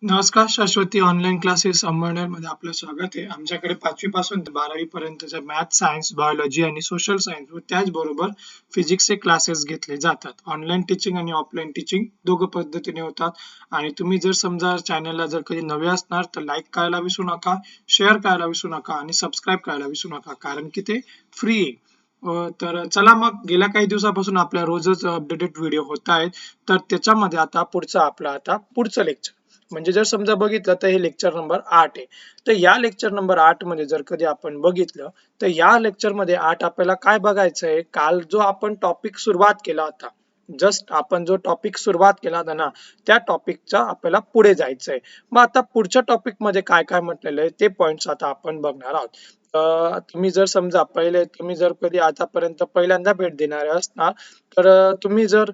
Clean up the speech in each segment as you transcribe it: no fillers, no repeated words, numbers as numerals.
नमस्कार शाश्वती online classes अंमळनेरमध्ये आपलं स्वागत आहे. आमच्याकडे 5वी पासून ते 12वी पर्यंतच्या मॅथ, सायन्स, बायोलॉजी आणि सोशल सायन्स व त्याचबरोबर फिजिक्सचे क्लासेस घेतले जातात. ऑनलाईन टीचिंग आणि ऑफलाईन टीचिंग दोघं पद्धतीने होतात. आणि तुम्ही जर समजा चॅनलला जर कधी नवे असणार तर लाईक करायला विसरू नका, शेअर करायला विसरू नका आणि सबस्क्राईब करायला विसरू नका, कारण की ते फ्री आहे. तर चला मग, गेल्या काही दिवसापासून आपल्या रोजच अपडेटेड व्हिडिओ होत आहेत. तर त्याच्यामध्ये आता पुढचं लेक्चर म्हणजे जर समजा बघितलं तर हे लेक्चर नंबर 8 आहे. तर या लेक्चर नंबर 8 मध्ये जर कधी आपण बघितलं तर या लेक्चर मध्ये 8 आपल्याला काय बघायचंय, काल जो आपण टॉपिक सुरुवात केला होता, जस्ट आपण जो टॉपिक सुरुवात केला होता ना, त्या टॉपिकचा आपल्याला पुढे जायचंय. मग आता पुढच्या टॉपिक मध्ये काय काय म्हटलेलं आहे ते पॉइंट्स आता आपण बघणार आहोत. तुम्ही जर समजा तुम्ही जर कधी आतापर्यंत पहिल्यांदा भेट देणारे असणार तर तुम्ही जर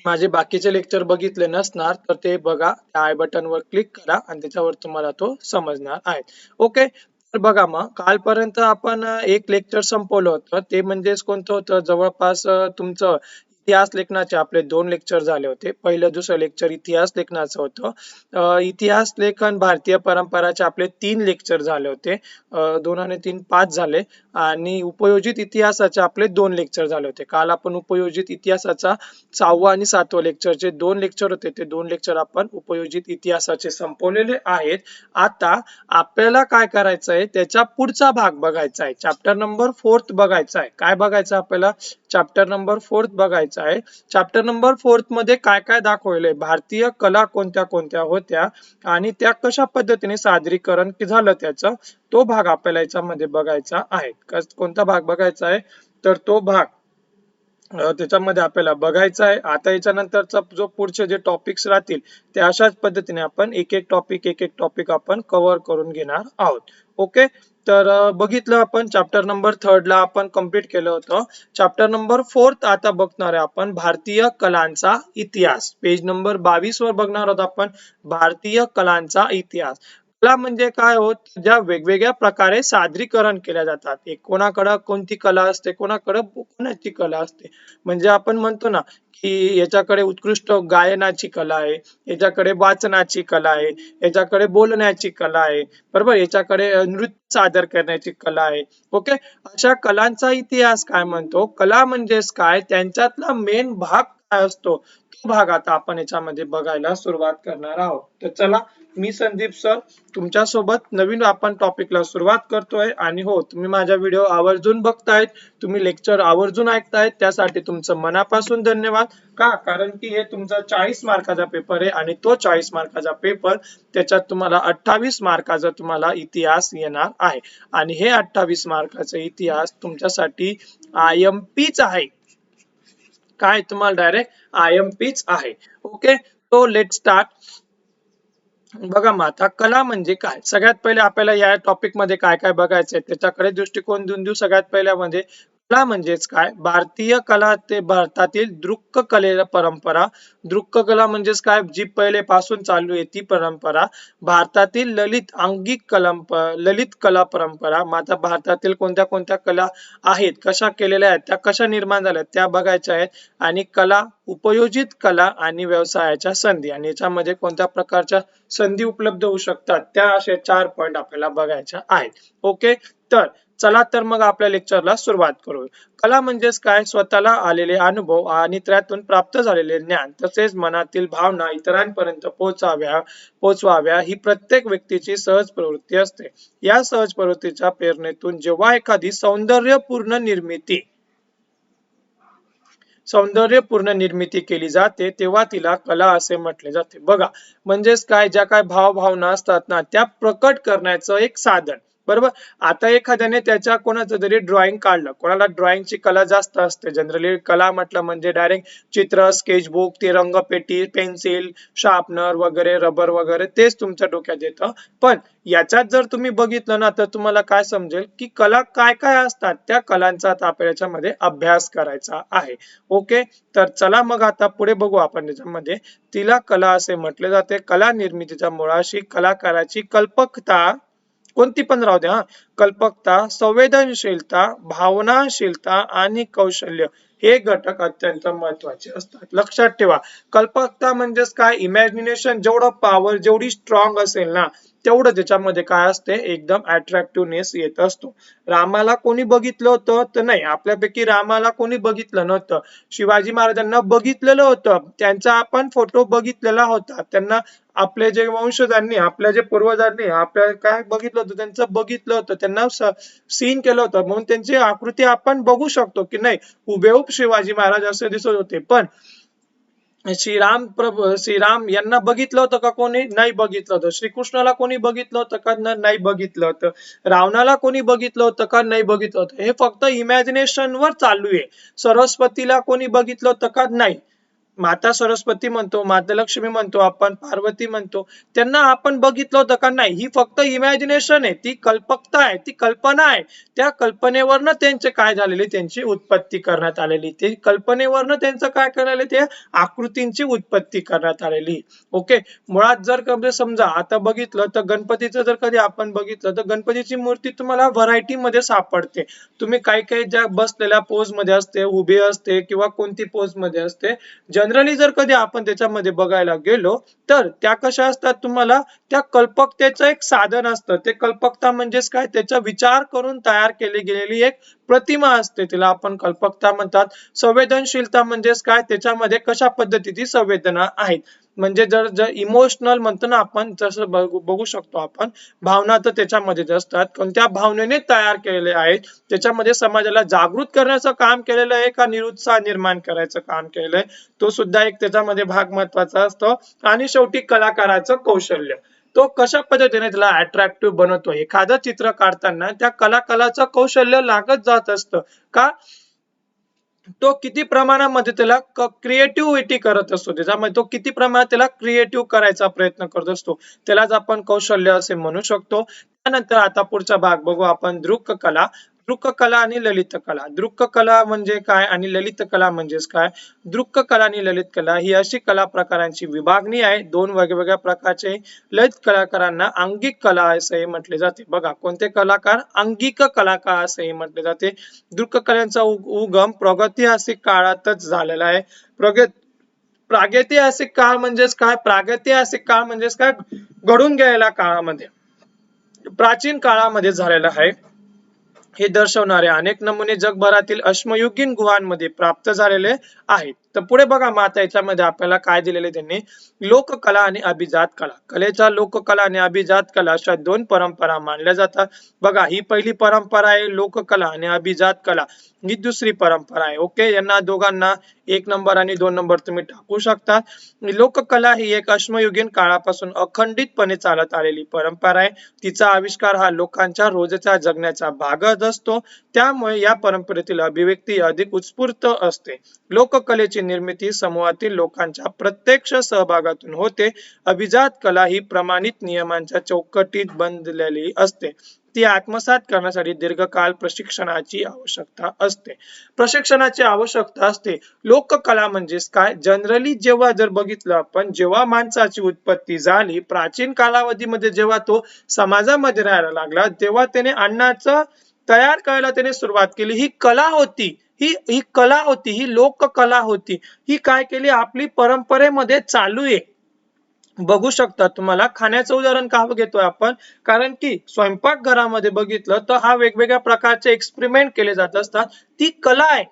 माझे बाकीचे लेक्चर बघितले नसणार तर ते बघा, त्या आय बटन वर क्लिक करा आणि त्याच्यावर तुम्हाला तो समजणार आहे. ओके, तर बघा, मग कालपर्यंत आपण एक लेक्चर संपवलं होतं, ते म्हणजेच कोणतं होतं, जवळपास तुमचं इतिहास लेखनाचे आपले 2 लेक्चर झाले होते. पहिलं दुसरं लेक्चर इतिहास लेखनाचं होतं. इतिहास लेखन भारतीय परंपराचे आपले 3 लेक्चर झाले होते. 2 आणि 3 5 झाले. आणि उपयोजित इतिहासाचे आपले 2 लेक्चर झाले होते. काल आपण उपयोजित इतिहासाचा 6वा आणि 7वा लेक्चरचे 2 लेक्चर होते, ते 2 लेक्चर आपण उपयोजित इतिहासाचे संपवलेले आहेत. आता आपल्याला काय करायचं आहे, त्याचा पुढचा भाग बघायचा आहे, चॅप्टर नंबर 4 बघायचा आहे. काय बघायचं आपल्याला? चॅप्टर नंबर 4 बघायचा आहे. चॅप्टर नंबर 4 मध्ये काय काय दाखवलंय, भारतीय कला कोणत्या कोणत्या होत्या आणि त्या कशा पद्धतीने सादरीकरण झालं त्याचं, तो भाग आपल्याला याच्यामध्ये बघायचा आहे. कोणता भाग बघायचा आहे, तर तो भाग त्याच्यामध्ये आपल्याला बघायचा आहे. आता याच्यानंतरचा जो पुढचे जे टॉपिक्स राहतील ते अशाच पद्धतीने आपण एक एक टॉपिक आपण कव्हर करून घेणार आहोत. ओके, तर बघितलं आपण चॅप्टर नंबर 3 ला आपण कंप्लीट केलं होतं. चॅप्टर नंबर 4 आता बघणार आहे आपण, भारतीय कलांचा इतिहास. पेज नंबर 22 वर बघणार आहोत आपण भारतीय कलांचा इतिहास. कला म्हणजे काय होत, ज्या वेगवेगळ्या प्रकारे सादरीकरण केल्या जातात. एक कोणाकडे कोणती कला असते, कोणाकडे कोणाची कला असते. म्हणजे आपण म्हणतो ना की याच्याकडे उत्कृष्ट गायनाची कला आहे, याच्याकडे वाचनाची कला आहे, याच्याकडे बोलण्याची कला आहे, बरोबर, याच्याकडे नृत्य सादर करण्याची कला आहे. ओके, अशा कलांचा इतिहास काय म्हणतो, कला म्हणजेच काय, त्यांच्यातला मेन भाग काय असतो, तो भाग आता आपण याच्यामध्ये बघायला सुरुवात करणार आहोत. तर चला, मी संदीप सर तुमच्या सोबत नवीन आपण टॉपिकला सुरुवात करतोय. आणि हो, तुम्ही माझा व्हिडिओ आवर्जून बघतायत, तुम्ही लेक्चर आवर्जून ऐकतायत, त्यासाठी तुमचं मनापासून धन्यवाद. का? कारण की हे तुमचा 40 मार्काचा पेपर आहे आणि तो 40 मार्काचा पेपर, त्याच्यात तुम्हाला 28 मार्काचा तुम्हाला इतिहास येणार आहे. आणि हे 28 मार्काचा इतिहास तुमच्यासाठी IMPच आहे. काय, तुम्हाला डायरेक्ट IMPच आहे. ओके, तो लेट स्टार्ट. बघा, मग आता कला म्हणजे काय, सगळ्यात पहिले आपल्याला या टॉपिक मध्ये काय काय बघायचंय त्याच्याकडे दृष्टिकोन देऊन देऊ. सगळ्यात पहिल्या म्हणजे कला म्हणजेच काय, भारतीय कला ते भारतातील दृक कलेला परंपरा. दृक कला म्हणजेच काय, जी पहिले पासून चालू आहे ती परंपरा. भारतातील ललित कला परंपरा. मग आता भारतातील कोणत्या कोणत्या कला आहेत, कशा केलेल्या आहेत, त्या कशा निर्माण झाल्या त्या बघायच्या आहेत. आणि कला, उपयोजित कला आणि व्यवसायाच्या संधी, आणि याच्यामध्ये कोणत्या प्रकारच्या संधी उपलब्ध होऊ शकतात, त्या असे 4 पॉइंट आपल्याला बघायच्या आहेत. ओके, तर चला, तर मग आपल्या लेक्चरला सुरुवात करू. कला म्हणजेच काय, स्वतःला आलेले अनुभव आणि त्यातून प्राप्त झालेले ज्ञान तसेच मनातील भावना इतरांपर्यंत पोहोचवाव्या ही प्रत्येक व्यक्तीची सहज प्रवृत्ती असते. या सहज प्रवृत्तीच्या प्रेरणेतून जेव्हा एखादी सौंदर्यपूर्ण निर्मिती केली जाते तेव्हा तिला कला असे म्हटले जाते. बघा, म्हणजेच काय, ज्या काय भावना असतात ना, त्या प्रकट करण्याचं एक साधन, बरोबर. आता एखाद्याने त्याच्या कोणाचं तरी ड्रॉइंग काढलं, कोणाला ड्रॉइंगची कला जास्त असते. जनरली कला म्हटलं म्हणजे डायरेक्ट चित्र, स्केचबुक, ती रंगपेटी, पेन्सिल, शार्पनर वगैरे, रबर वगैरे, तेच तुमच्या डोक्यात येतं. पण याच्यात जर तुम्ही बघितलं ना तर तुम्हाला काय समजेल की कला काय काय असतात, त्या कलांचा आता आपल्याला याच्यामध्ये अभ्यास करायचा आहे. ओके, तर चला मग आता पुढे बघू आपण याच्यामध्ये. तिला कला असे म्हटले जाते. कला निर्मितीच्या मुळाशी कलाकाराची कल्पकता, कोणती पण राहू द्या, कल्पकता, संवेदनशीलता, भावनाशीलता आणि कौशल्य हे घटक अत्यंत महत्वाचे असतात. लक्षात ठेवा, कल्पकता म्हणजेच काय, इमॅजिनेशन जेवढं पॉवर जेवढी स्ट्रॉंग असेल ना तेवढं त्याच्यामध्ये काय असते, एकदम अट्रॅक्टिव्हनेस येत असतो. रामाला कोणी बघितलं होतं तर नाही, आपल्यापैकी रामाला कोणी बघितलं नव्हतं. शिवाजी महाराजांना बघितलेलं होतं, त्यांचा आपण फोटो बघितलेला होता, त्यांना आपले जे वंशजांनी, आपल्या जे पूर्वजांनी आपल्या काय बघितलं होतं, त्यांचं बघितलं होतं, त्यांना सीन केलं होतं, म्हणून त्यांची आकृती आपण बघू शकतो की नाही, हुबेहूब शिवाजी महाराज असे दिसत होते. पण श्रीराम यांना बघितलं होतं का कोणी, नाही बघितलं होतं. श्रीकृष्णाला कोणी बघितलं होतं का, नाही बघितलं होतं. रावणाला कोणी बघितलं होतं का, नाही बघितलं होतं. हे फक्त इमॅजिनेशन वर चालू आहे. सरस्वतीला कोणी बघितलं होतं का, नाही. माता सरस्वती म्हणतो, माता लक्ष्मी म्हणतो, आपण पार्वती म्हणतो, त्यांना आपण बघितलं होतं का, नाही. ही फक्त इमॅजिनेशन आहे, ती कल्पकता आहे, ती कल्पना आहे. त्या कल्पनेवरनं त्यांचे काय झालेली, त्यांची उत्पत्ती करण्यात आलेली, ते कल्पनेवरनं त्यांचं काय करायला, ते आकृतींची उत्पत्ती करण्यात आलेली. ओके, मुळात जर कधी समजा आता बघितलं तर गणपतीचं जर कधी आपण बघितलं तर गणपतीची मूर्ती तुम्हाला व्हरायटी मध्ये सापडते. तुम्ही काही काही ज्या बसलेल्या पोज मध्ये असते, उभी असते किंवा कोणती पोज मध्ये असते, जनरली जर कधी आपण त्याच्यामध्ये बघायला गेलो तर त्या कशा असतात, तुम्हाला त्या कल्पकतेचं एक साधन असतं. ते कल्पकता म्हणजेच काय, त्याचा विचार करून तयार केली गेलेली एक प्रतिमा असते, तिला आपण कल्पकता म्हणतात. संवेदनशीलता म्हणजेच काय, त्याच्यामध्ये कशा पद्धतीची संवेदना आहेत, म्हणजे जर इमोशनल म्हणतो ना आपण, जसं बघू शकतो आपण, भावना तर त्याच्यामध्ये असतात, कोणत्या भावनेने तयार केलेले आहेत, त्याच्यामध्ये समाजाला जागृत करण्याचं काम केलेलं आहे का निरुत्साह निर्माण करायचं काम केलेलं आहे, तो सुद्धा एक त्याच्यामध्ये भाग महत्वाचा असतो. आणि शेवटी कलाकाराचं कौशल्य, तो कशा पद्धतीने त्याला अट्रॅक्टिव्ह बनवतो. एखादं चित्र काढताना त्या कलाकाराचं कौशल्य लागत जात असतं का, तो किती प्रमाणामध्ये त्याला क्रिएटिव्हिटी करत असतो, त्याच्यामध्ये तो किती प्रमाणात त्याला क्रिएटिव्ह करायचा प्रयत्न करत असतो, त्यालाच आपण कौशल्य असे म्हणू शकतो. त्यानंतर आता पुढचा भाग बघू आपण, दृक कला. दृक कला आणि ललित कला. दृक कला म्हणजे काय आणि ललित कला म्हणजेच काय. दृक कला आणि ललित कला ही अशी कला प्रकारांची विभागणी आहे, दोन वेगवेगळ्या प्रकारचे. ललित कलाकारांना अंगिक कला असेही म्हटले जाते. बघा, कोणते कलाकार, अंगिक कलाकार असेही म्हटले जाते. दृक कलांचा उगम प्रागैतिहासिक काळातच झालेला आहे. प्रागैतिहासिक काळ म्हणजेच काय, प्रागैतिहासिक काळ म्हणजेच काय, घडून गेलेल्या काळामध्ये, प्राचीन काळामध्ये झालेला आहे, हे दर्शवणारे अनेक नमुने जगभरातील अश्मयुगीन गुहांमध्ये प्राप्त झालेले आहेत. तर पुढे बघा, माता याच्यामध्ये आपल्याला काय दिलेले त्यांनी, लोककला आणि अभिजात कला. कलेचा लोककला आणि अभिजात कला अशा दोन परंपरा मानल्या जातात. बघा, ही पहिली परंपरा आहे लोककला आणि अभिजात कला, ही दुसरी परंपरा आहे. ओके, यांना दोघांना 1 नंबर आणि 2 नंबर तुम्ही टाकू शकता. लोककला ही एक अश्मयुगीन काळापासून अखंडितपणे चालत आलेली परंपरा आहे. तिचा आविष्कार हा लोकांच्या रोजच्या जगण्याचा भागच असतो, त्यामुळे या परंपरेतील अभिव्यक्ती अधिक उत्स्फूर्त असते. लोककलेची निर्मिती समूहातील लोकांच्या प्रत्यक्ष सहभागातून होते. अभिजात कला ही प्रमाणित नियमांच्या चौकटीत बंधलेली असते. ती आत्मसात करण्यासाठी दीर्घकाळ प्रशिक्षणाची आवश्यकता असते. प्रशिक्षणाची आवश्यकता असते. लोककला म्हणजेच काय, जनरली जेव्हा जर बघितलं आपण, जेव्हा माणसाची उत्पत्ती झाली प्राचीन कालावधीमध्ये, जेव्हा तो समाजामध्ये राहायला लागला, तेव्हा त्याने अन्नाचं तयार करायला त्याने सुरुवात केली. ही कला होती, ही कला होती, ही लोककला होती. ही काय केली, आपली परंपरेमध्ये चालू आहे. बघू शकता, तुम्हाला खाण्याचं उदाहरण का घेतोय आपण, कारण की स्वयंपाक घरामध्ये बघितलं तर हा वेगवेगळ्या प्रकारचे एक्सपेरिमेंट केले जात असतात. ती कला आहे,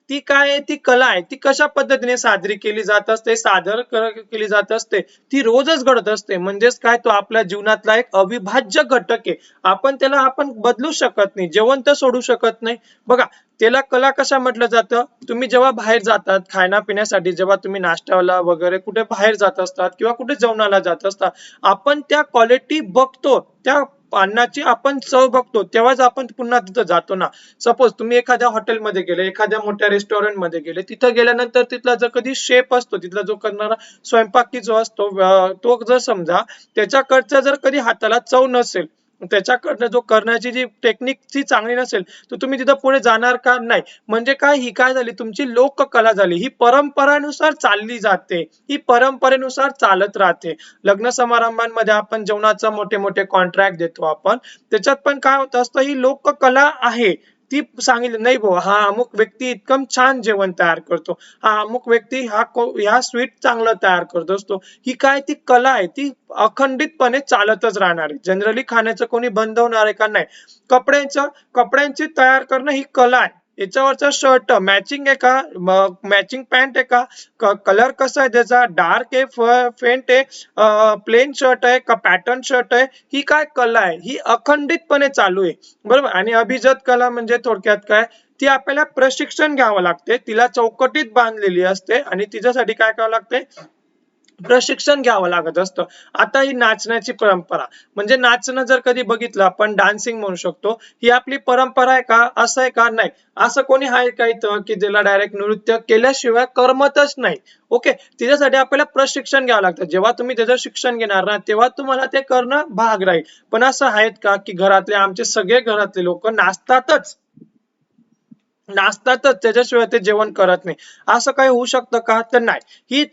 ती काय आहे, ती कला आहे. ती कशा पद्धतीने साजरी केली जात असते, सादर केली जात असते, ती रोजच घडत असते. म्हणजेच काय, तो आपल्या जीवनातला एक अविभाज्य घटक आहे. आपण बदलू शकत नाही, जेवण तर सोडू शकत नाही. बघा, त्याला कला कशा म्हटलं जातं, तुम्ही जेव्हा बाहेर जातात खाण्यापिण्यासाठी, जेव्हा तुम्ही नाश्त्याला वगैरे कुठे बाहेर जात असतात किंवा कुठे जेवणाला जात असतात, आपण त्या क्वालिटी बघतो, त्या अन्नाची आपण चव बघतो, तेव्हाच आपण पुन्हा तिथं जातो ना. सपोज तुम्ही एखाद्या हॉटेलमध्ये गेले, एखाद्या मोठ्या रेस्टॉरंट मध्ये गेले, तिथं गेल्यानंतर तिथला जर कधी शेफ असतो, तिथला जो करणारा स्वयंपाकी जो असतो, तो जर समजा त्याच्याकडच्या जर कधी हाताला चव नसेल, त्याच्याकडनं जो करण्याची जी टेक्निक ती चांगली नसेल, तर तुम्ही तिथं पुढे जाणार का, नाही. म्हणजे काय, ही काय झाली, तुमची लोककला झाली. ही परंपरानुसार चालली जाते, ही परंपरेनुसार चालत राहते. लग्न समारंभांमध्ये आपण जेवणाचं मोठे मोठे कॉन्ट्रॅक्ट देतो आपण, त्याच्यात पण काय होत असतं, ही लोककला आहे. ती सांगितलं नाही भाऊ, हा अमुक व्यक्ती इतकं छान जेवण तयार करतो, हा अमुक व्यक्ती ह्या स्वीट चांगलं तयार करत असतो, ही काय ती कला आहे, ती अखंडितपणे चालतच राहणार आहे. जनरली खाण्याचं कोणी बंद होणार आहे का? नाही. कपड्यांची तयार करणं ही कला आहे. याच्यावरचा शर्ट मॅचिंग आहे का, मॅचिंग पॅन्ट आहे का, कलर कसा आहे त्याचा, डार्क आहे, फेंट आहे, प्लेन शर्ट आहे का पॅटर्न शर्ट आहे, ही काय कला आहे, ही अखंडितपणे चालू आहे. बरोबर. आणि अभिजात कला म्हणजे थोडक्यात काय, ती आपल्याला प्रशिक्षण घ्यावं लागते, तिला चौकटीत बांधलेली असते आणि तिच्यासाठी काय करावं लागते, प्रशिक्षण घ्यावं लागत असतं. आता ही नाचण्याची परंपरा म्हणजे नाचणं जर कधी बघितलं आपण, डान्सिंग म्हणू शकतो, ही आपली परंपरा आहे का, असं आहे का? नाही. असं कोणी आहे का इथं की ज्याला डायरेक्ट नृत्य केल्याशिवाय करमतच नाही? ओके. तिच्यासाठी आपल्याला प्रशिक्षण घ्यावं लागतं. जेव्हा तुम्ही त्याचं शिक्षण घेणार ना, तेव्हा तुम्हाला ते करणं भाग राहील. पण असं आहेत का की आमचे सगळे घरातले लोक नाचतातच त्याच्याशिवाय ते जेवण करत नाही, असं काही होऊ शकतं का? तर नाही.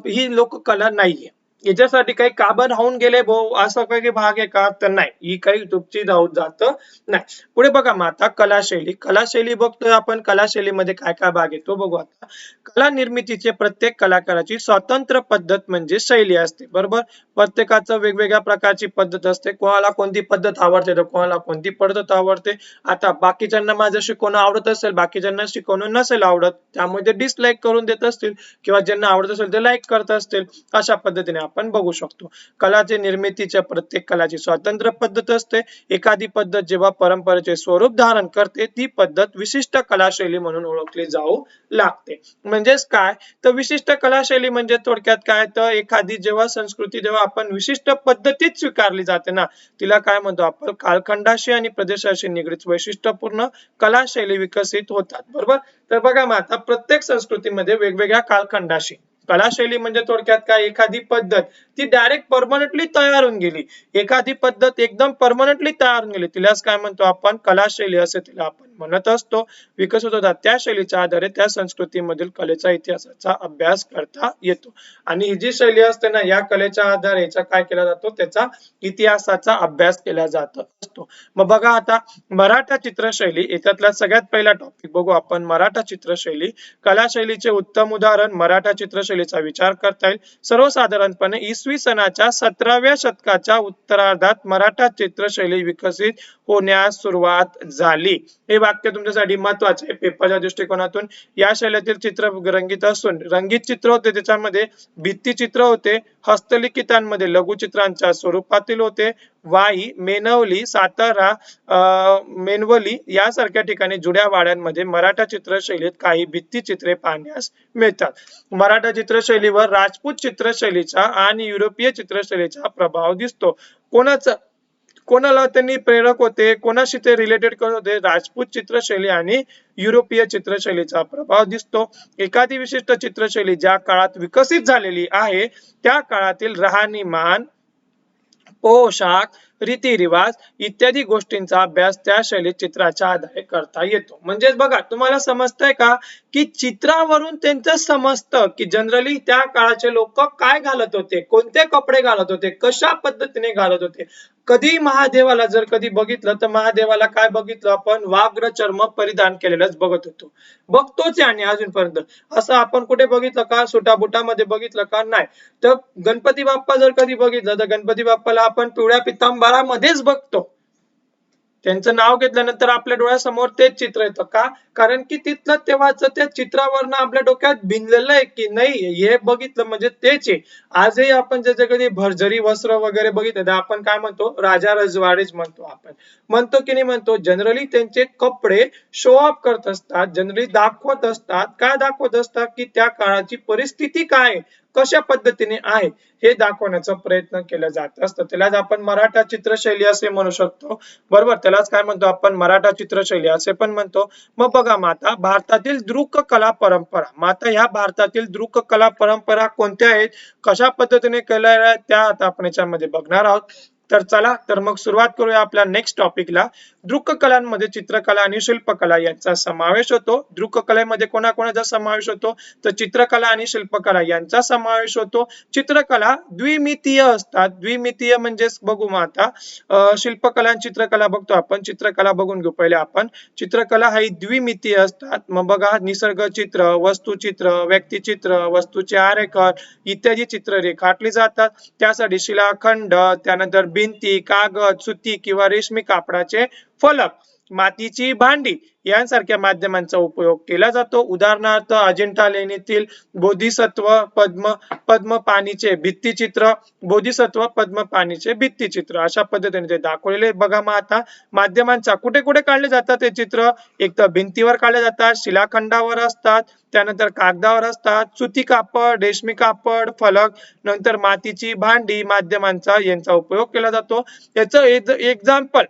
ही लोककला नाहीये. याच्यासाठी काही काबा राहून गेले भाऊ, असं काही भाग आहे का? तर नाही, ही काही तुमची राहून जात नाही. पुढे बघा मग आता कलाशैली बघतोय आपण. कलाशैलीमध्ये काय काय भाग येतो बघू आता. कला निर्मितीचे प्रत्येक कलाकाराची स्वतंत्र पद्धत म्हणजे शैली असते. बरोबर. प्रत्येकाचं वेगवेगळ्या प्रकारची पद्धत असते. कोणाला कोणती पद्धत आवडते तर कोणाला कोणती पद्धत आवडते. आता बाकीच्यांना माझं शिकवणं आवडत असेल, बाकीच्यांना शिकवणं नसेल आवडत, त्यामुळे ते डिसलाईक करून देत असतील, किंवा ज्यांना आवडत असेल ते लाईक करत असतील. अशा पद्धतीने आपण बघू शकतो. कलाचे निर्मितीच्या प्रत्येक कलाची स्वतंत्र पद्धत असते. एखादी पद्धत जेव्हा परंपरेचे स्वरूप धारण करते, ती पद्धत विशिष्ट कलाशैली म्हणून ओळखली जाऊ लागते. म्हणजेच काय, तर विशिष्ट कलाशैली म्हणजे थोडक्यात काय, तर एखादी जेव्हा संस्कृती जेव्हा आपण विशिष्ट पद्धतीत स्वीकारली जाते ना, तिला काय म्हणतो आपण, कालखंडाशी आणि प्रदेशाशी निगडीत वैशिष्ट्यपूर्ण कलाशैली विकसित होतात. बरोबर. तर बघा मग आता प्रत्येक संस्कृतीमध्ये वेगवेगळ्या कालखंडाशी कलाशैली म्हणजे थोडक्यात काय, एखादी पद्धत ती डायरेक्ट परमनंटली तयार होऊन गेली, एखादी पद्धत एकदम परमनंटली तयार होऊन गेली, तिलाच काय म्हणतो आपण, कलाशैली असे तिला आपण म्हणत असतो. विकसित होतात त्या शैलीच्या आधारे त्या संस्कृतीमधील कलेचा इतिहासाचा अभ्यास करता येतो. आणि ही जी शैली असते ना, या कलेच्या आधारे काय केला जातो, त्याचा इतिहासाचा अभ्यास केला जात असतो. मग बघा आता मराठा चित्रशैली, याच्यातला सगळ्यात पहिला टॉपिक बघू आपण, मराठा चित्रशैली. कलाशैलीचे उत्तम उदाहरण मराठा चित्रशैलीचा विचार करता येईल. सर्वसाधारणपणे इसवी सनाच्या 17व्या शतकाच्या उत्तरार्धात मराठा चित्रशैली विकसित होण्यास सुरुवात झाली. हे वाक्य तुमच्यासाठी महत्वाचे आहे पेपरच्या दृष्टिकोनातून. या शैलीतील चित्र रंगीत असून, रंगीत चित्र होते, त्याच्यामध्ये भित्तिचित्र होते, हस्तलिखितांमध्ये लघुचित्रांच्या स्वरूपातील होते, वाई, मेनवली, सातारा, मेनवली यासारख्या ठिकाणी जुड्या वाड्यांमध्ये मराठा चित्रशैलीत काही भित्तिचित्रे पाहण्यास मिळतात. मराठा चित्रशैलीवर राजपूत चित्रशैलीचा आणि युरोपीय चित्रशैलीचा प्रभाव दिसतो. कोणाला त्यांनी प्रेरक होते, कोणाशी ते रिलेटेड करत होते, राजपूत चित्रशैली आणि युरोपीय चित्रशैलीचा प्रभाव दिसतो. एखादी विशिष्ट चित्रशैली ज्या काळात विकसित झालेली आहे, त्या काळातील राहणीमान, पोशाख, रीतिरिवाज इत्यादी गोष्टींचा अभ्यास त्या शैलीत चित्राच्या आधारे करता येतो. म्हणजे बघा, तुम्हाला समजतंय का की चित्रावरून त्यांचं समजतं की जनरली त्या काळाचे लोक काय घालत होते, कोणते कपडे घालत होते, कशा पद्धतीने घालत होते. कधी महादेवाला जर कधी बघितलं तर महादेवाला काय बघितलं आपण, वाघ्र चर्म परिधान केलेलंच बघतोच आणि अजूनपर्यंत. असं आपण कुठे बघितलं का, सुटाबुटामध्ये बघितलं का? नाही. तर गणपती बाप्पा जर कधी बघितलं तर गणपती बाप्पाला आपण पिवळ्या पितांबरामध्येच बघतो. त्यांचं नाव घेतल्यानंतर आपल्या डोळ्यासमोर तेच चित्र येतं का, कारण की तिथलं तेव्हाच त्या चित्रावरनं आपल्या डोक्यात भिनलेलं आहे की नाही, हे बघितलं म्हणजे तेच आहे. आजही आपण ज्याचे कधी भरजरी वस्त्र वगैरे बघितलं तर आपण काय म्हणतो, राजा रजवाडेच म्हणतो. आपण म्हणतो की नाही म्हणतो. जनरली त्यांचे कपडे शो ऑफ करत असतात, जनरली दाखवत असतात. काय दाखवत असतात की त्या काळाची परिस्थिती काय, कशा पद्धतीने आहे हे दाखवण्याचा प्रयत्न केला जात असतो. त्यालाच आपण मराठा चित्रशैली असे म्हणू शकतो. बरोबर. त्यालाच काय म्हणतो आपण, मराठा चित्रशैली असे पण म्हणतो. मग बघा माता, भारतातील दृक कला परंपरा. माता ह्या भारतातील दृक कला परंपरा कोणत्या आहेत, कशा पद्धतीने केल्या, त्या आता आपण याच्यामध्ये बघणार आहोत. तर चला तर मग सुरुवात करूया आपल्या नेक्स्ट टॉपिकला. दृक्कलांमध्ये चित्रकला आणि शिल्पकला यांचा समावेश होतो. दृक्कलेमध्ये कोणाकोणाचा समावेश होतो तर चित्रकला आणि शिल्पकला यांचा समावेश होतो. चित्रकला द्विमितीय असतात. द्विमितीय म्हणजे बघू मग आता शिल्पकला आणि चित्रकला बघतो आपण. चित्रकला बघून घेऊ पहिले आपण. चित्रकला ही द्विमितीय असतात. मग बघा निसर्ग चित्र, वस्तुचित्र, व्यक्तिचित्र, वस्तूचे आरेखन इत्यादी चित्र रेखाटली जातात. त्यासाठी शिलाखंड, त्यानंतर भिंती, कागद, सुती किंवा रेशमी कापडाचे फलक, मातीची भांडी यांसारख्या माध्यमांचा उपयोग केला जातो. उदाहरणार्थ अजिंठा लेणीतील बोधिसत्व पद्म पाणीचे भित्तिचित्र, बोधिसत्व पद्म पाणीचे भित्तिचित्र अशा पद्धतीने ते दाखवलेले. बघा मग आता माध्यमांचा कुठे कुठे काढले जातात हे चित्र. एक तर भिंतीवर काढले जातात, शिलाखंडावर असतात, त्यानंतर कागदावर असतात, सुती कापड, रेशमी कापड, फलक, नंतर मातीची भांडी माध्यमांचा यांचा उपयोग केला जातो. याचं एक्झाम्पल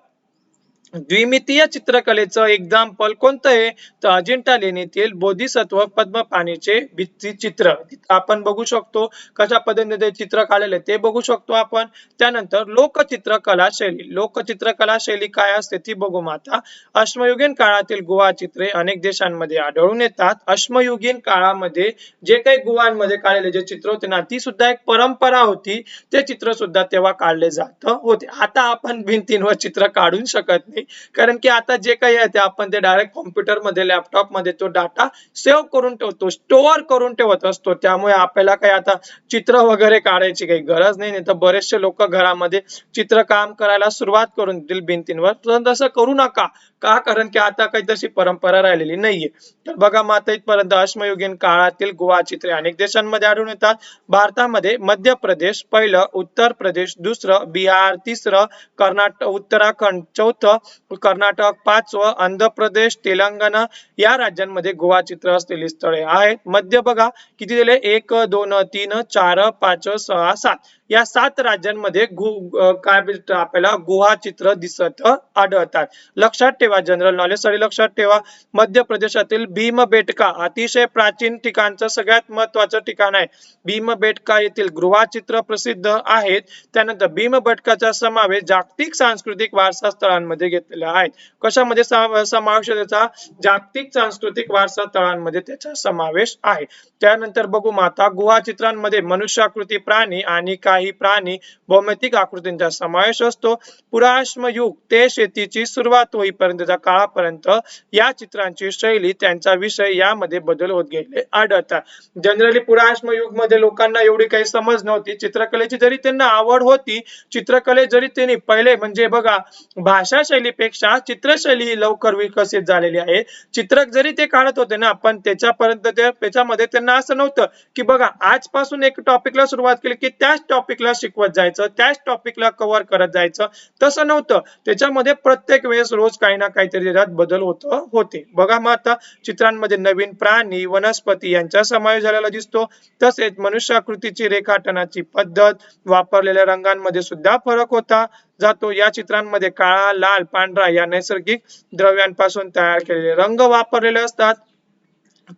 द्विमितीय चित्रकलेचं एक्झाम्पल कोणतं आहे तर अजिंठा लेणीतील बोधिसत्व पद्म पाणीचे भित्तिचित्र आपण बघू शकतो. कशा पद्धतीने ते चित्र काढलेले ते बघू शकतो आपण. त्यानंतर लोकचित्रकला शैली. लोकचित्रकला शैली काय असते ती बघू आता. अश्मयुगीन काळातील गुहा चित्रे अनेक देशांमध्ये आढळून येतात. अश्मयुगीन काळामध्ये जे काही गुहांमध्ये काढलेले जे चित्र होते ना ती सुद्धा एक परंपरा होती. ते चित्र सुद्धा तेव्हा काढले जात होते. आता आपण भिंतींवर चित्र काढू शकत नाही कारण की आता जे काही आहे ते आपण ते डायरेक्ट कॉम्प्युटर मध्ये लॅपटॉप मध्ये तो डाटा सेव्ह करून ठेवतो, स्टोअर करून ठेवत असतो. त्यामुळे आपल्याला काही आता चित्र वगैरे काढायची काही गरज नाही. तर बरेचसे लोक घरामध्ये चित्रकाम करायला सुरुवात करून देतील भिंतींवर. तर तसं करू नका. का कारण की आता काही तशी परंपरा राहिलेली नाहीये. तर बघा मग आता इथपर्यंत अश्मयुगीन काळातील गुहा चित्रे अनेक देशांमध्ये आढळून येतात. भारतामध्ये मध्य प्रदेश पहिलं, उत्तर प्रदेश दुसरं, बिहार तिसरं, कर्नाटक उत्तराखंड चौथं, कर्नाटक पाचवं, आंध्र प्रदेश, तेलंगणा या राज्यांमध्ये गुहा चित्र असलेली स्थळे आहेत. मध्य बघा किती दिले 1 2 3 4 5 6 7 या 7 राज्यांमध्ये काय आपल्याला गुहा चित्र दिसत आढळतात. लक्षात ठेवा, जनरल नॉलेज साठी लक्षात ठेवा. मध्य प्रदेशातील भीमबेटका अतिशय प्राचीन ठिकाणचं सगळ्यात महत्वाचं ठिकाण आहे. भीमबेटका येथील गुहा प्रसिद्ध आहेत. त्यानंतर भीमबेटकाचा समावेश जागतिक सांस्कृतिक वारसा स्थळांमध्ये घेतलेला आहे. कशामध्ये समावेश त्याचा जागतिक सांस्कृतिक वारसा स्थळांमध्ये त्याचा समावेश आहे. त्यानंतर बघू माता गुहा चित्रांमध्ये मनुष्याकृती प्राणी आणि काही प्राणी भौमितिक आकृतींचा समावेश असतो. पुराश्म युग ते शेतीची सुरुवात होईपर्यंतच्या काळापर्यंत या चित्रांची शैली त्यांचा विषय यामध्ये बदल होत गेले आढळतात. जनरली पुराश्म युग मध्ये लोकांना एवढी काही समज नव्हती. चित्रकलेची जरी त्यांना आवड होती, चित्रकले जरी त्यांनी पहिले म्हणजे बघा भाषा शैलीपेक्षा चित्रशैली लवकर विकसित झालेली आहे. चित्रक जरी ते काढत होते ना पण त्याच्यामध्ये त्यांना असं नव्हतं की बघा आजपासून एक टॉपिकला सुरुवात केली की त्याच टॉपिकला शिकवत जायचं, त्याच टॉपिकला कव्हर करत जायचं. तसं नव्हतं. त्याच्यामध्ये प्रत्येक वेळेस रोज काही ना काहीतरी त्याच्यात बदल होते. बघा मग आता चित्रांमध्ये नवीन प्राणी, वनस्पती यांचा समावेश झालेला दिसतो. तसेच मनुष्याकृतीची रेखाटनाची पद्धत, वापरलेल्या रंगांमध्ये सुद्धा फरक होता जातो. या चित्रांमध्ये काळा, लाल, पांढरा या नैसर्गिक द्रव्यांपासून तयार केलेले रंग वापरलेले असतात.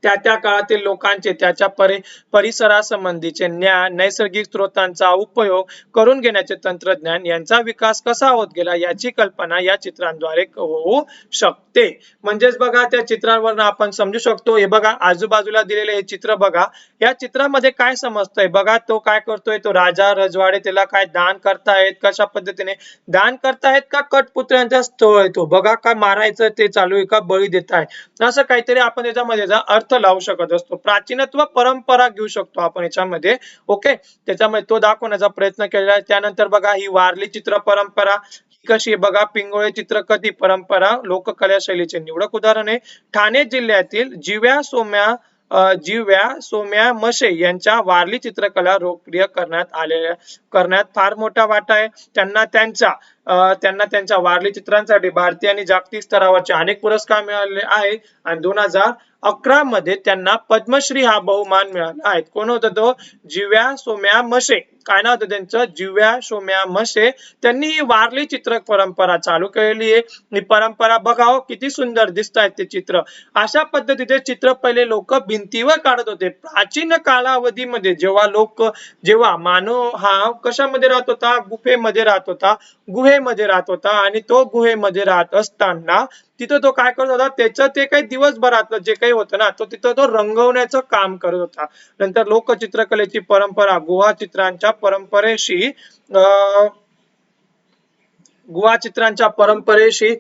त्या काळातील लोकांचे त्याच्या परिसरासंबंधीचे ज्ञान, नैसर्गिक स्रोतांचा उपयोग करून घेण्याचे तंत्रज्ञान यांचा विकास कसा होत गेला याची कल्पना या चित्रांद्वारे होऊ शकते. म्हणजेच बघा त्या चित्रांवरून आपण समजू शकतो. हे बघा आजूबाजूला दिलेले हे चित्र बघा. या चित्रामध्ये काय समजतंय बघा. तो काय करतोय, तो राजा रजवाडे त्याला काय दान करतायत, कशा पद्धतीने दान करतायत का कठपुतळ्यांचा स्थळ आहे तो बघा, का मारायचं ते चालू आहे का बळी देत आहे, असं काहीतरी आपण याच्यामध्ये अर्थ लावू शकत असतो. प्राचीनत्व परंपरा घेऊ शकतो आपण याच्यामध्ये. ओके, त्याच्यामध्ये तो दाखवण्याचा प्रयत्न केलेला आहे. त्यानंतर बघा ही वारली चित्र परंपरा कशी बघा. पिंगोळे चित्रकथी परंपरा लोककला शैलीचे निवडक उदाहरण आहे. ठाणे जिल्ह्यातील जिव्या सोम्या मशे यांच्या वारली चित्रकला लोकप्रिय करण्यात फार मोठा वाटा आहे. त्यांना त्यांच्या वारली चित्रांसाठी भारतीय आणि जागतिक स्तरावरचे अनेक पुरस्कार मिळाले आहेत आणि 2011 मध्ये त्यांना पद्मश्री हा बहुमान मिळाला आहे. कोण होता तो? जिव्या सोम्या मशे. काय नाव होतं त्यांचं, जिव्या सोम्या म्हसे, त्यांनी ही वारली चित्र परंपरा चालू केलेली आहे. ही परंपरा बघाव किती सुंदर दिसत आहेत ते चित्र. अशा पद्धतीचे चित्र पहिले लोक भिंतीवर काढत होते. प्राचीन कालावधीमध्ये जेव्हा मानव हा कशामध्ये राहत होता, गुहेमध्ये राहत होता आणि तो गुहेमध्ये राहत असताना तिथं तो काय करत होता, त्याचं ते काही दिवसभरातलं जे काही होतं ना, तो तिथं तो रंगवण्याचं काम करत होता. नंतर लोकचित्रकलेची परंपरा गुहा परंपरेशी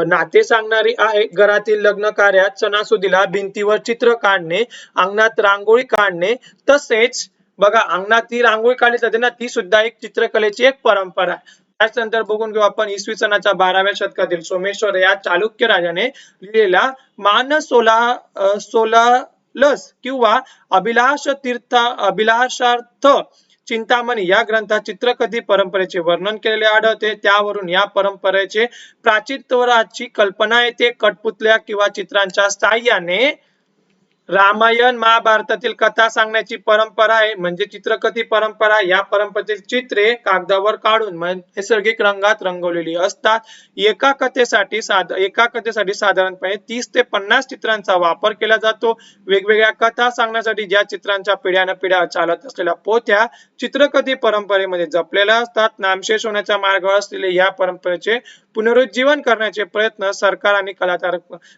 नाते सांगणारी आहे. घरातील लग्न कार्यात, सणासुदीला भिंतीवर चित्र काढणे, अंगणात रांगोळी काढणे, तसेच बघा अंगणात ती रांगोळी काढली जाते ना, ती सुद्धा एक चित्रकलेची एक परंपरा आहे. त्याच्यानंतर बघून घेऊ आपण इसवी सनाच्या 12व्या शतकातील सोमेश्वर या चालुक्य राजाने लिहिलेला सोलालस किंवा अभिलाषार्थ चिंतामणी या ग्रंथात चित्रकथी परंपरेचे वर्णन केलेले आढळते. त्यावरून या परंपरेचे प्राचीनत्वाची कल्पना येते. कठपुतळ्या किंवा चित्रांच्या साहाय्याने रामायण महाभारतातील कथा सांगण्याची परंपरा आहे, म्हणजे चित्रकथी परंपरा. या परंपरेतील चित्रे कागदावर काढून नैसर्गिक रंगात रंगवलेली असतात. एका कथेसाठी साधारणपणे 30 ते 50 चित्रांचा वापर केला जातो. वेगवेगळ्या कथा सांगण्यासाठी ज्या चित्रांच्या पिढ्यानपिढ्या चालत असलेल्या पोथ्या चित्रकथी परंपरेमध्ये जपलेल्या असतात. नामशेष होण्याच्या मार्गावर असलेले या परंपरेचे पुनरुज्जीवन करण्याचे प्रयत्न सरकार आणि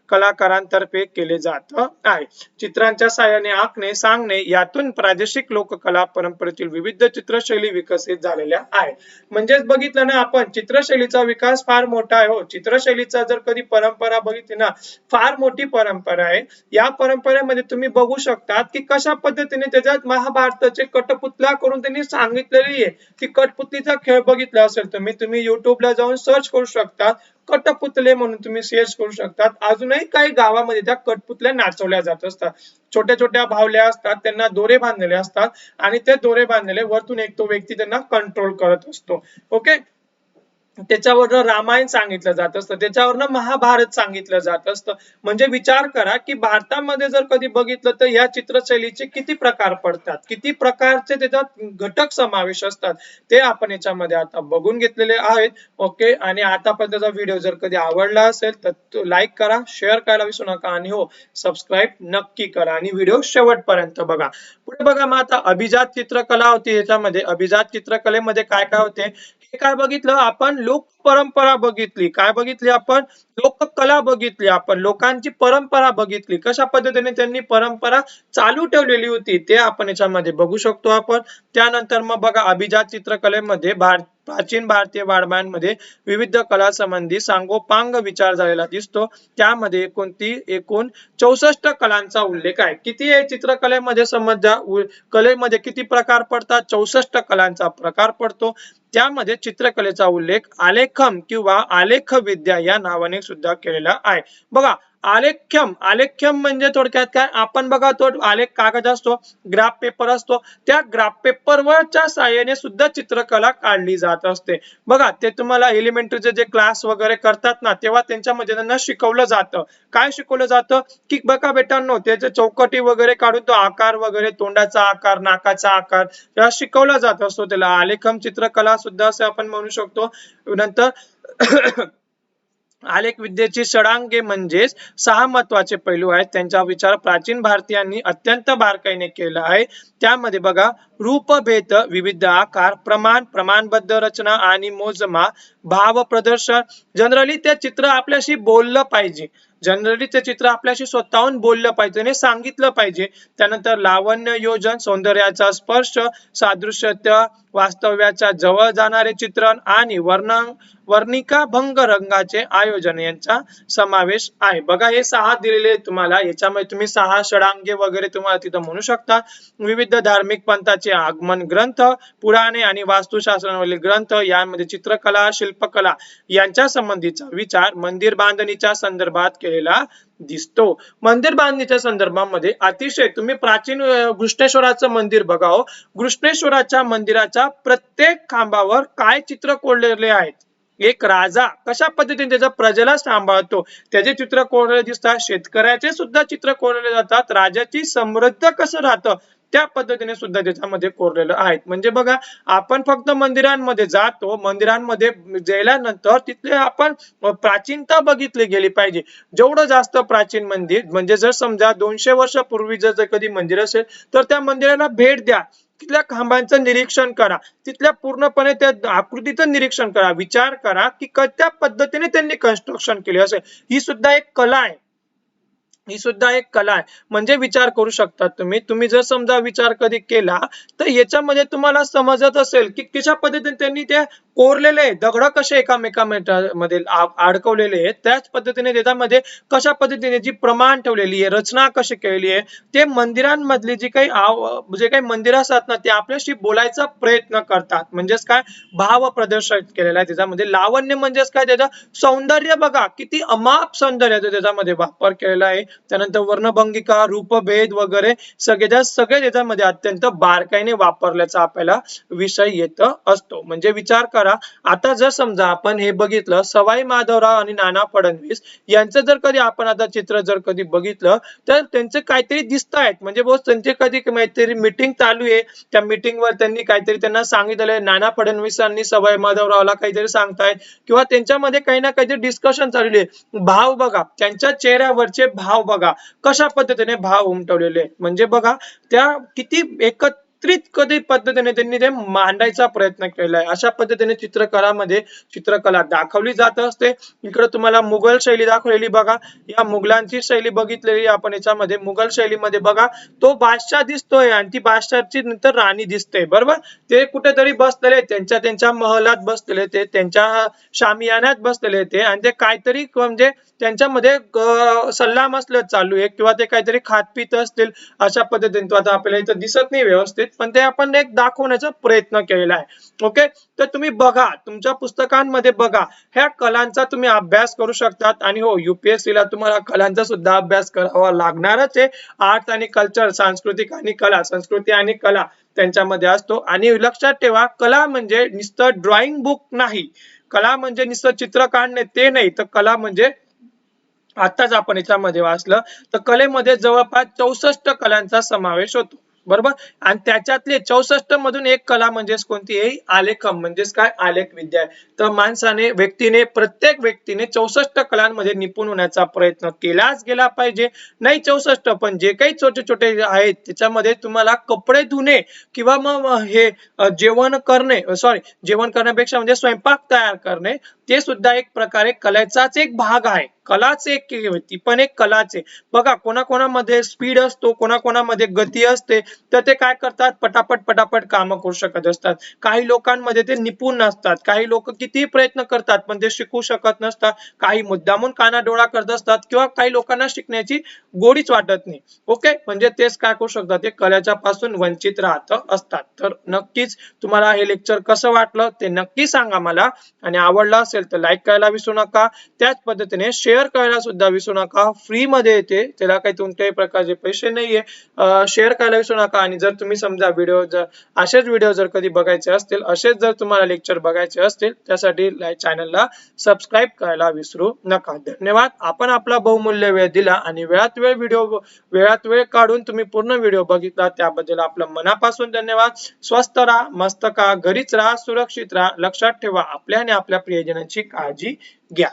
कलाकारांतर्फे केले जात आहे. चित्रांच्या साहाय्याने आखणे, सांगणे यातून प्रादेशिक लोककला परंपरेतील विविध चित्रशैली विकसित झालेल्या आहेत. म्हणजेच बघितलं ना आपण, चित्रशैलीचा विकास फार मोठा आहे. हो, चित्रशैलीचा जर कधी परंपरा बघितली ना, फार मोठी परंपरा आहे. या परंपरेमध्ये तुम्ही बघू शकता की कशा पद्धतीने त्याच्यात महाभारताचे कठपुतळा करून त्यांनी सांगितलेली आहे. ती कठपुतळीचा खेळ बघितला असेल तुम्ही युट्यूबला जाऊन सर्च करू शकता, कठपुतळे म्हणून तुम्ही सर्च करू शकता. अजूनही काही गावामध्ये त्या कठपुतळ्या नाचवल्या जात असतात. छोट्या छोट्या भावल्या असतात, त्यांना दोरे बांधलेले असतात आणि ते दोरे बांधलेले वरतून एक तो व्यक्ती त्यांना कंट्रोल करत असतो. ओके, त्याच्यावरनं रामायण सांगितलं जात असतं, त्याच्यावरनं महाभारत सांगितलं जात असतं. म्हणजे विचार करा की भारतामध्ये जर कधी बघितलं तर या चित्रशैलीचे किती प्रकार पडतात, किती प्रकारचे त्याच्यात घटक समावेश असतात, ते आपण याच्यामध्ये आता बघून घेतलेले आहेत. ओके, आणि आतापर्यंतचा व्हिडिओ जर कधी आवडला असेल तर लाईक करा, शेअर करायला विसरू नका आणि हो, सबस्क्राईब नक्की करा आणि व्हिडिओ शेवटपर्यंत बघा. पुढे बघा, मग आता अभिजात चित्रकला होती. याच्यामध्ये अभिजात चित्रकलेमध्ये काय काय होते हे काय बघितलं आपण, लोक परंपरा बघितली. काय बघितली आपण, लोककला बघितली. आपण लोकांची परंपरा बघितली, कशा पद्धतीने त्यांनी परंपरा चालू ठेवलेली होती ते आपण याच्यामध्ये बघू शकतो आपण. त्यानंतर मग बघा, अभिजात चित्रकलेमध्ये प्राचीन भारतीय वाड्मयांमध्ये विविध कला संबंधी सांगोपांग विचार झालेला दिसतो. त्यामध्ये एकूण 64 कलांचा उल्लेख आहे. किती आहे चित्रकलेमध्ये, समजा कलेमध्ये किती प्रकार पडतात, 64 कलांचा प्रकार पडतो. त्यामध्ये चित्रकलेचा उल्लेख आलेखम किंवा आलेख विद्या या नावाने सुद्धा केलेला आहे. बघा, आलेख्यम म्हणजे थोडक्यात काय, आपण बघा तो आलेख कागद असतो, ग्राफ पेपर असतो, त्या ग्राफ पेपरवरच्या साहाय्याने सुद्धा चित्रकला काढली जात असते. बघा, ते तुम्हाला एलिमेंटरीचे जे क्लास वगैरे करतात ना, तेव्हा त्यांच्यामध्ये त्यांना शिकवलं जातं. काय शिकवलं जातं की बघा बेटांनो, त्याचे चौकटी वगैरे काढून तो आकार वगैरे, तोंडाचा आकार, नाकाचा आकार या शिकवला जात असतो. त्याला आलेखम चित्रकला सुद्धा असं आपण म्हणू शकतो. नंतर आलेख विद्येची षडांगे म्हणजेच 6 महत्वाचे पैलू आहेत. त्यांचा विचार प्राचीन भारतीयांनी अत्यंत बारकाईने केला आहे. त्यामध्ये बघा, रूपभेद, विविध आकार, प्रमाणबद्ध रचना आणि मोजमाप, भाव प्रदर्शन. जनरली ते चित्र आपल्याशी बोललं पाहिजे, स्वतःहून बोललं पाहिजे आणि सांगितलं पाहिजे. त्यानंतर लावण्य योजन, सौंदर्याचा स्पर्श, सादृश्यता, वास्तव्याच्या जवळ जाणारे चित्रण आणि वर्णिका भंग रंगाचे आयोजन यांचा समावेश आहे. बघा, हे 6 दिलेले तुम्हाला, याच्यामध्ये तुम्ही 6 षडांगे वगैरे तुम्हाला तिथं म्हणू शकता. विविध धार्मिक पंथाचे आगमन ग्रंथ, पुराणे आणि वास्तुशास्त्रावरील ग्रंथ, यामध्ये चित्रकला, शिल्पकला यांच्या संबंधीचा विचार मंदिर बांधणीच्या संदर्भात केलेला दिसतो. मंदिर बांधणीच्या संदर्भामध्ये अतिशय तुम्ही प्राचीन घृष्णेश्वराचं मंदिर बघा. घृष्णेश्वराच्या मंदिराच्या प्रत्येक खांबावर काय चित्र कोरलेले आहेत, एक राजा कशा पद्धतीने त्याच्या प्रजेला सांभाळतो त्याचे चित्र कोरलेले दिसतात. शेतकऱ्याचे सुद्धा चित्र कोरलेले जातात. राजाची समृद्ध कसं राहतं त्या पद्धतीने सुद्धा त्याच्यामध्ये कोरलेलं आहे. म्हणजे बघा, आपण फक्त मंदिरांमध्ये जातो, मंदिरांमध्ये गेल्यानंतर तिथले आपण प्राचीनता बघितली गेली पाहिजे. जेवढं जास्त प्राचीन मंदिर, म्हणजे जर समजा 200 वर्षापूर्वी जर कधी मंदिर असेल तर त्या मंदिराला भेट द्या, तिथल्या खांबांचं निरीक्षण करा, तिथल्या पूर्णपणे त्या आकृतीचं निरीक्षण करा, विचार करा की त्या पद्धतीने त्यांनी कन्स्ट्रक्शन केले असेल. ही सुद्धा एक कला आहे. ही सुद्धा एक कला आहे. म्हणजे विचार करू शकता तुम्ही जर समजा विचार कधी केला तर याच्यामध्ये तुम्हाला समजत असेल की कशा पद्धतीने त्यांनी ते कोरलेले दगड कसे एकामेकांमध्ये अडकवलेले आहेत, त्याच पद्धतीने त्याच्यामध्ये कशा पद्धतीने जी प्रमाण ठेवलेली आहे, रचना कशी केलेली आहे, ते मंदिरांमधली जी काही मंदिर असतात ना, ते आपल्याशी बोलायचा प्रयत्न करतात. म्हणजेच काय, भाव प्रदर्शित केलेला आहे त्याच्यामध्ये. लावण्य म्हणजेच काय, त्याचं सौंदर्य बघा, किती अमाप सौंदर्याचा त्याच्यामध्ये वापर केलेला आहे. त्यानंतर वर्णभंगिका, रूपभेद वगैरे सगळे त्याच्यामध्ये अत्यंत बारकाईने वापरल्याचा आपल्याला विषय येत असतो. म्हणजे विचार करा, आता जर समजा आपण हे बघितलं, सवाई माधवराव आणि नाना फडणवीस यांचं जर कधी आपण आता चित्र जर कधी बघितलं तर त्यांचे काहीतरी दिसत आहेत. म्हणजे त्यांचे कधी काहीतरी मीटिंग चालू आहे, त्या मीटिंग वर त्यांनी काहीतरी त्यांना सांगितलंय, नाना फडणवीसांनी सवाई माधवरावला काहीतरी सांगतायत किंवा त्यांच्यामध्ये काही ना काहीतरी डिस्कशन चालू आहे. भाव बघा, त्यांच्या चेहऱ्यावरचे भाव बघा, कशा पद्धतीने भाव उमटवलेले. म्हणजे बघा, त्या किती एकत्रित कधी पद्धतीने त्यांनी ते मांडायचा प्रयत्न केलाय. अशा पद्धतीने चित्रकला दाखवली जात असते. इकडे तुम्हाला मुघल शैली दाखवलेली बघा, या मुघलांची शैली बघितलेली आपण याच्यामध्ये. मुघल शैलीमध्ये बघा, तो बादशाह दिसतोय आणि ती बादशाहची नंतर राणी दिसते, बरोबर. ते कुठेतरी बसलेले, त्यांच्या महलात बसलेले, ते त्यांच्या शामियानात बसलेले ते, आणि ते काहीतरी म्हणजे त्यांच्यामध्ये सल्ला मसलत चालू आहे किंवा ते काहीतरी खात पित असतील, अशा पद्धतीने. तो आता आपल्याला इथं दिसत नाही व्यवस्थित, पण ते आपण एक दाखवण्याचा प्रयत्न केलेला आहे. ओके, तर तुम्ही बघा, तुमच्या पुस्तकांमध्ये बघा, ह्या कलांचा तुम्ही अभ्यास करू शकतात. आणि हो, UPSC ला तुम्हाला कलांचा सुद्धा अभ्यास करावा लागणारच आहे. आर्ट आणि कल्चर, संस्कृती आणि कला त्यांच्यामध्ये असतो. आणि लक्षात ठेवा, कला म्हणजे नुसतं ड्रॉइंग बुक नाही, कला म्हणजे नुसतं चित्र काढणे ते नाही, तर कला म्हणजे आताच आपण याच्यामध्ये वाचलं तर कलेमध्ये जवळपास 64 कलांचा समावेश होतो, बरोबर. आणि त्याच्यातले 64 मधून एक कला म्हणजेच कोणती आहे, आलेखन. म्हणजेच काय, आलेख विद्या. तर प्रत्येक व्यक्तीने 64 कलांमध्ये निपुण होण्याचा प्रयत्न केलाच गेला पाहिजे. नाही 64, पण जे काही छोटे छोटे आहेत त्याच्यामध्ये तुम्हाला कपडे धुणे किंवा मग हे जेवण करण्यापेक्षा म्हणजे स्वयंपाक तयार करणे, ते सुद्धा एक प्रकारे कलेचाच एक भाग आहे. कलाच एक, ती पण एक कलाच आहे. बघा, कोणाकोणामध्ये स्पीड असतो, कोणाकोणामध्ये गती असते, तर ते काय करतात, पटापट काम करू शकत असतात. काही लोकांमध्ये ते निपुण नसतात, काही लोक कितीही प्रयत्न करतात पण ते शिकू शकत नसतात, काही मुद्दामून कानाडोळा करत असतात किंवा काही लोकांना शिकण्याची गोडीच वाटत नाही. ओके, म्हणजे तेच काय करू शकतात, ते कलेच्या पासून वंचित राहत असतात. तर नक्कीच तुम्हाला हे लेक्चर कसं वाटलं ते नक्की सांगा मला, आणि आवडलं असेल तर लाईक करायला विसरू नका. त्याच पद्धतीने शेअर करायला सुद्धा विसरू नका. फ्री मध्ये येते, त्याला काही कोणत्याही प्रकारचे पैसे नाहीये. शेअर करायला विसरू नका. आणि जर तुम्ही समजा असेच व्हिडिओ जर कधी बघायचे असतील, असेच जर तुम्हाला लेक्चर बघायचे असतील, त्यासाठी चॅनलला सबस्क्राईब करायला विसरू नका. धन्यवाद. आपण आपला बहुमूल्य वेळ दिला आणि वेळात वेळ काढून तुम्ही पूर्ण व्हिडिओ बघितला, त्याबद्दल आपलं मनापासून धन्यवाद. स्वस्त राहा, मस्त का, घरीच राहा, सुरक्षित राहा. लक्षात ठेवा, आपल्या आणि आपल्या प्रियजनांची काळजी घ्या.